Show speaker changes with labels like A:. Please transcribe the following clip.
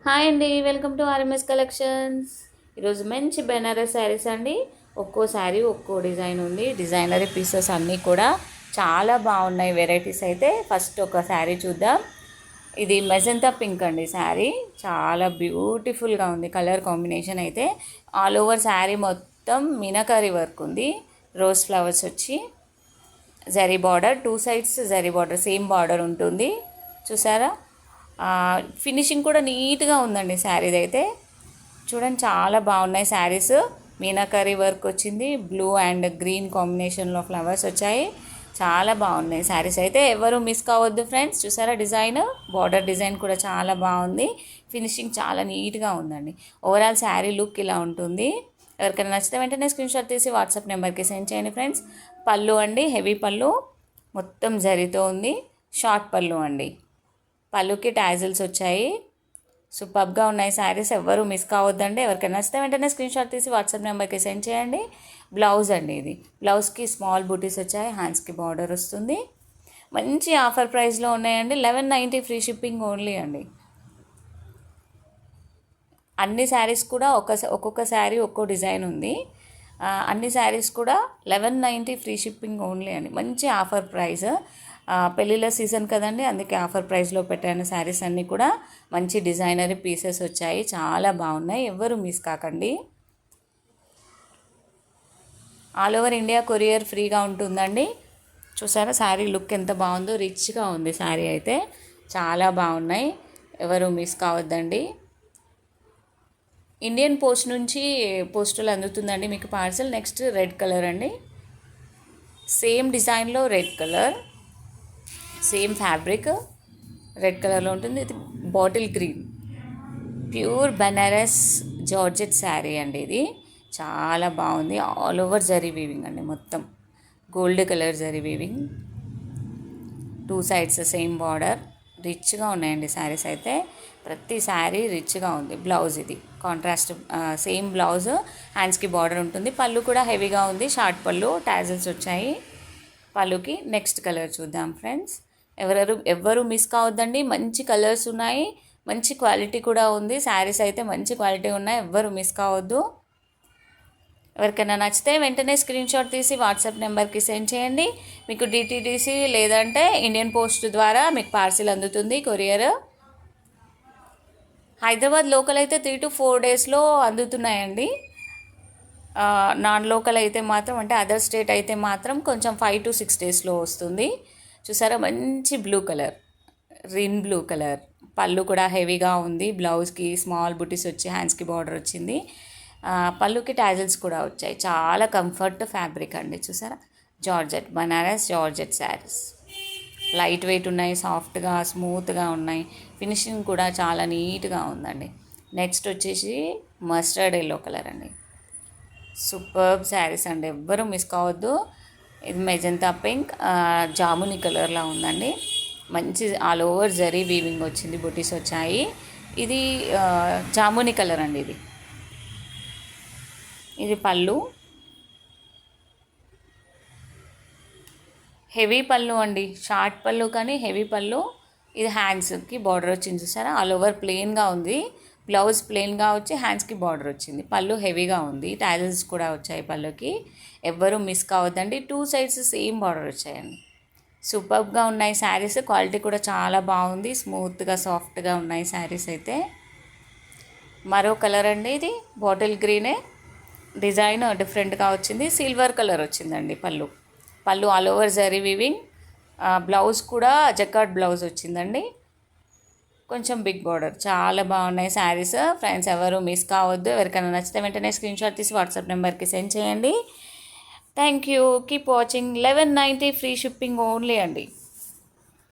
A: Hi అండి, welcome to RMS collections. ఈరోజు మంచి బెనారస్ శారీస్ అండి. ఒక్కో శారీ ఒక్కో డిజైన్ ఉంది. డిజైనరీ పీసెస్ అన్నీ కూడా చాలా బాగున్నాయి. వెరైటీస్ అయితే ఫస్ట్ ఒక శారీ చూద్దాం. ఇది మెజంతా పింక్ అండి. శారీ చాలా బ్యూటిఫుల్గా ఉంది. కలర్ కాంబినేషన్ అయితే ఆల్ ఓవర్ శారీ మొత్తం మీనాకారి వర్క్ ఉంది. రోజ్ ఫ్లవర్స్ వచ్చి zari border, two sides zari border, same border ఉంటుంది. చూసారా? ఫినిషింగ్ కూడా నీట్గా ఉందండి. శారీది అయితే చూడండి, చాలా బాగున్నాయి శారీస్. మీనాకరీ వర్క్ వచ్చింది. బ్లూ అండ్ గ్రీన్ కాంబినేషన్లో ఫ్లవర్స్ వచ్చాయి. చాలా బాగున్నాయి శారీస్ అయితే. ఎవరు మిస్ కావద్దు ఫ్రెండ్స్. చూసారా డిజైన్, బార్డర్ డిజైన్ కూడా చాలా బాగుంది. ఫినిషింగ్ చాలా నీట్గా ఉందండి. ఓవరాల్ శారీ లుక్ ఇలా ఉంటుంది. ఎవరికైనా నచ్చితే వెంటనే స్క్రీన్ షాట్ తీసి వాట్సాప్ నెంబర్కి సెండ్ చేయండి ఫ్రెండ్స్. పళ్ళు అండి, హెవీ పళ్ళు మొత్తం జరీతో ఉంది. షార్ట్ పళ్ళు అండి. పళ్ళుకి టాజిల్స్ వచ్చాయి. సూపర్గా ఉన్నాయి శారీస్. ఎవ్వరూ మిస్ కావద్దండి. ఎవరికైనా నచ్చితే వెంటనే స్క్రీన్ షాట్ తీసి వాట్సాప్ నెంబర్కి సెండ్ చేయండి. బ్లౌజ్ అండి, ఇది బ్లౌజ్కి స్మాల్ బూటీస్ వచ్చాయి. హ్యాండ్స్కి బార్డర్ వస్తుంది. మంచి ఆఫర్ ప్రైస్లో ఉన్నాయండి. 1190 ఫ్రీ షిప్పింగ్ ఓన్లీ అండి. అన్ని శారీస్ కూడా ఒక్కొక్క శారీ ఒక్కో డిజైన్ ఉంది. అన్ని శారీస్ కూడా 1190 ఫ్రీ షిప్పింగ్ ఓన్లీ అండి. మంచి ఆఫర్ ప్రైస్. పెళ్ళిళ్ళ సీజన్ కదండి, అందుకే ఆఫర్ ప్రైస్లో పెట్టాను. శారీస్ అన్నీ కూడా మంచి డిజైనరీ పీసెస్ వచ్చాయి. చాలా బాగున్నాయి. ఎవ్వరూ మిస్ కాకండి. ఆల్ ఓవర్ ఇండియా కొరియర్ ఫ్రీగా ఉంటుందండి. చూసారా శారీ లుక్ ఎంత బాగుందో. రిచ్గా ఉంది శారీ అయితే. చాలా బాగున్నాయి. ఎవరు మిస్ కావద్దండి. ఇండియన్ పోస్ట్ నుంచి పోస్టులు అందుతుందండి మీకు పార్సల్. నెక్స్ట్ రెడ్ కలర్ అండి. సేమ్ డిజైన్లో red colour, same fabric red కలర్లో ఉంటుంది. ఇది bottle green pure Banaras georgette sari అండి. ఇది చాలా బాగుంది. ఆల్ ఓవర్ జరీ వీవింగ్ అండి. మొత్తం gold colour zari weaving, two sides same border. రిచ్గా ఉన్నాయండి శారీస్ అయితే. ప్రతి శారీ రిచ్గా ఉంది. బ్లౌజ్ ఇది కాంట్రాస్ట్ సేమ్ బ్లౌజ్, హ్యాండ్స్కి బార్డర్ ఉంటుంది. పళ్ళు కూడా హెవీగా ఉంది. షార్ట్ పళ్ళు, టాజిల్స్ వచ్చాయి పళ్ళుకి. నెక్స్ట్ కలర్ చూద్దాం ఫ్రెండ్స్. ఎవ్వరూ మిస్ కావద్దండి. మంచి కలర్స్ ఉన్నాయి. మంచి క్వాలిటీ కూడా ఉంది. శారీస్ అయితే మంచి క్వాలిటీ ఉన్నాయి. ఎవ్వరూ మిస్ కావద్దు. ఎవరికైనా నచ్చితే వెంటనే స్క్రీన్ షాట్ తీసి వాట్సాప్ నెంబర్కి సెండ్ చేయండి. మీకు డిటీడీసీ లేదంటే ఇండియన్ పోస్ట్ ద్వారా మీకు పార్సిల్ అందుతుంది. కొరియర్ హైదరాబాద్ లోకల్ అయితే 3 to 4 డేస్లో అందుతున్నాయండి. నాన్ లోకల్ అయితే మాత్రం, అంటే అదర్ స్టేట్ అయితే మాత్రం కొంచెం 5 to 6 డేస్లో వస్తుంది. చూసారా మంచి blue colour, Rin blue colour. పళ్ళు కూడా హెవీగా ఉంది. బ్లౌజ్కి స్మాల్ బుటీస్ వచ్చి హ్యాండ్స్కి బార్డర్ వచ్చింది. పళ్ళుకి టాజిల్స్ కూడా వచ్చాయి. చాలా కంఫర్ట్ ఫ్యాబ్రిక్ అండి. చూసారా georgette, Banaras georgette saris light weight ఉన్నాయి. సాఫ్ట్గా స్మూత్గా ఉన్నాయి. ఫినిషింగ్ కూడా చాలా నీట్గా ఉందండి. నెక్స్ట్ వచ్చేసి మస్టర్డ్ ఎల్లో కలర్ అండి. సూపర్బ్ శారీస్ అండి. ఎవ్వరూ మిస్ కావద్దు. ఇది మెజంతా పింక్, జాముని కలర్లా ఉందండి. మంచి ఆల్ ఓవర్ జరీ వీవింగ్ వచ్చింది. బుటీస్ వచ్చాయి. ఇది జాముని కలర్ అండి. ఇది పళ్ళు, హెవీ పళ్ళు అండి. షార్ట్ పళ్ళు కానీ హెవీ పళ్ళు. ఇది హ్యాండ్స్కి బార్డర్ వచ్చింది. చూసారా ఆల్ ఓవర్ ప్లెయిన్గా ఉంది. బ్లౌజ్ ప్లెయిన్గా వచ్చి హ్యాండ్స్కి బార్డర్ వచ్చింది. పళ్ళు హెవీగా ఉంది. టైల్స్ కూడా వచ్చాయి పళ్ళుకి. ఎవ్వరూ మిస్ కావద్దండి. టూ సైడ్స్ సేమ్ బార్డర్ వచ్చాయండి. సూపర్గా ఉన్నాయి శారీస్. క్వాలిటీ కూడా చాలా బాగుంది. స్మూత్గా సాఫ్ట్గా ఉన్నాయి శారీస్ అయితే. మరో కలర్ అండి. ఇది బాటిల్ గ్రీనే. డిజైన్ డిఫరెంట్గా వచ్చింది. సిల్వర్ కలర్ వచ్చిందండి పళ్ళు all over zari weaving. Blouse కూడా జకార్డ్ బ్లౌజ్ వచ్చిందండి. కొంచెం బిగ్ బార్డర్. చాలా బాగున్నాయి శారీస్ ఫ్రెండ్స్. ఎవరు మిస్ కావద్దు. ఎవరికైనా నచ్చితే వెంటనే స్క్రీన్ షాట్ తీసి వాట్సాప్ నెంబర్కి సెండ్ చేయండి. Thank you. Keep watching. 1190 free shipping only అండి.